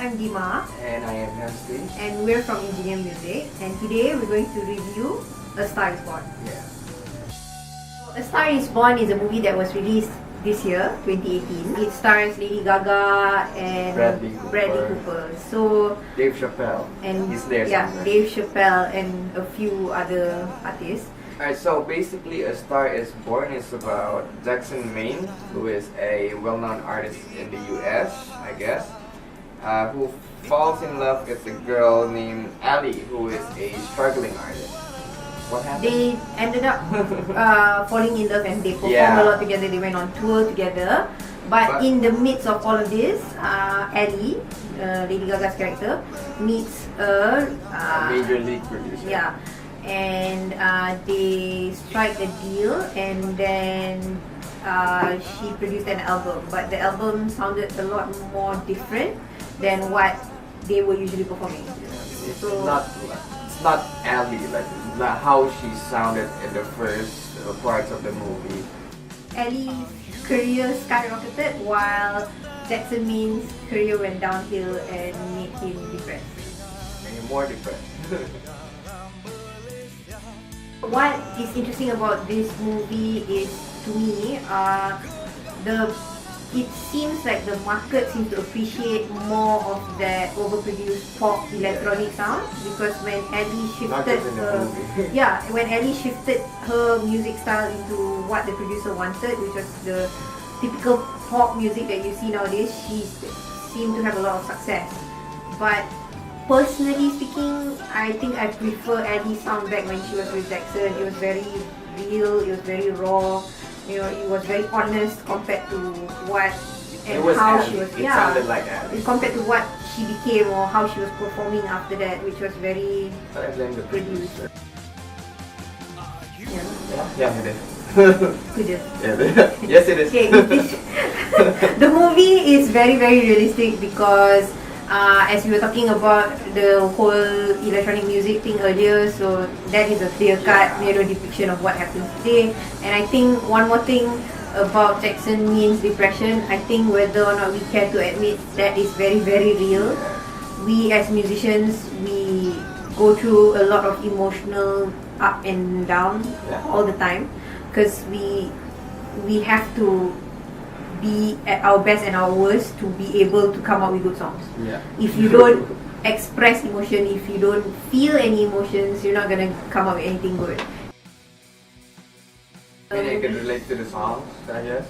I'm Dima. And I am Hensty. And we're from Ingenium Music. And today we're going to review A Star Is Born. Yeah. A Star Is Born is a movie that was released this year, 2018. It stars Lady Gaga and Bradley Cooper. So Dave Chappelle. And he's there somewhere. Dave Chappelle and a few other artists. Alright, so basically A Star Is Born is about Jackson Maine, who is a well-known artist in the US, I guess, who falls in love with a girl named Allie, who is a struggling artist. What happened? They ended up falling in love and they performed a lot together. They went on tour together. But in the midst of all of this, Allie, Lady Gaga's character, meets a major league producer. Yeah. And they strike a deal, and then she produced an album. But the album sounded a lot more different than what they were usually performing. It's not Allie, like how she sounded in the first parts of the movie. Allie's career skyrocketed while Jackson Maine's career went downhill and made him depressed. Made him more depressed. What is interesting about this movie is, to me, it seems like the market seems to appreciate more of that overproduced pop electronic sound, because when Allie shifted her music style into what the producer wanted, which was the typical pop music that you see nowadays, she seemed to have a lot of success. But personally speaking, I think I prefer Allie's sound back when she was with Jackson. It was very real, it was very raw. You know, it was very honest compared to what and how Allie. She was. It sounded like Allie. Compared to what she became or how she was performing after that, which was very But I blame the produced. Yeah, it is. Yes, it is. Okay, the movie is very, very realistic because as we were talking about the whole electronic music thing earlier, so that is a clear-cut, depiction of what happens today. And I think one more thing about Jackson Maine's depression, I think whether or not we care to admit, that is very, very real. We as musicians, we go through a lot of emotional up and down all the time, because we have to be at our best and our worst to be able to come up with good songs. If you don't express emotion, if you don't feel any emotions, you're not gonna come up with anything good. And I can relate to the songs, I guess.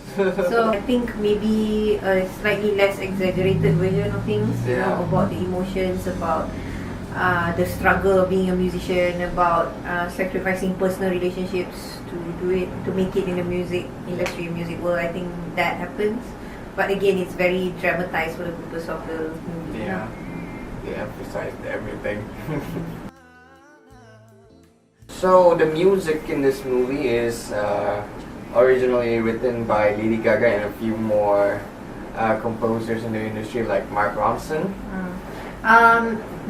So I think maybe a slightly less exaggerated version of things, about the emotions, about the struggle of being a musician, about sacrificing personal relationships to do it, to make it in the music industry, music world. I think that happens, but again, it's very dramatized for the purpose of the movie. Yeah, they emphasized everything. So the music in this movie is originally written by Lady Gaga and a few more composers in the industry, like Mark Ronson.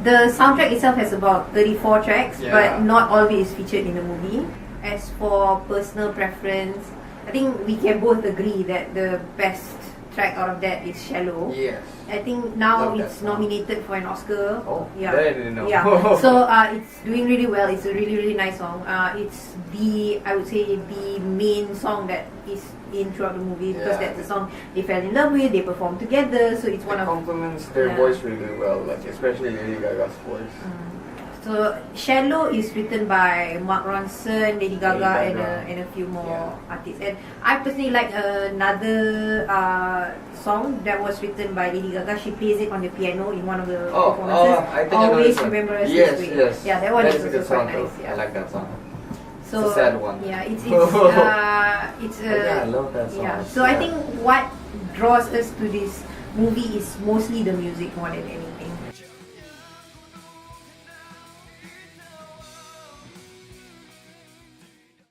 The soundtrack itself has about 34 tracks, but not all of it is featured in the movie. As for personal preference, I think we can both agree that the best track out of that is Shallow. Yes. I think now it's nominated for an Oscar. Oh, that I didn't know. Yeah. So it's doing really well. It's a really, really nice song. It's I would say the main song that is in throughout the movie, because that's the song they fell in love with, they performed together, so it's one of... complements their voice really well, like especially Lady Gaga's voice. So Shallow is written by Mark Ronson, Lady Gaga, and a few more artists. And I personally like another song that was written by Lady Gaga. She plays it on the piano in one of the performances. I think Always Remember Us This Way. Yes. Yeah, that one is also quite nice. I like that song. So, it's a sad one. Yeah, it's I love that song. So I think what draws us to this movie is mostly the music more than anything.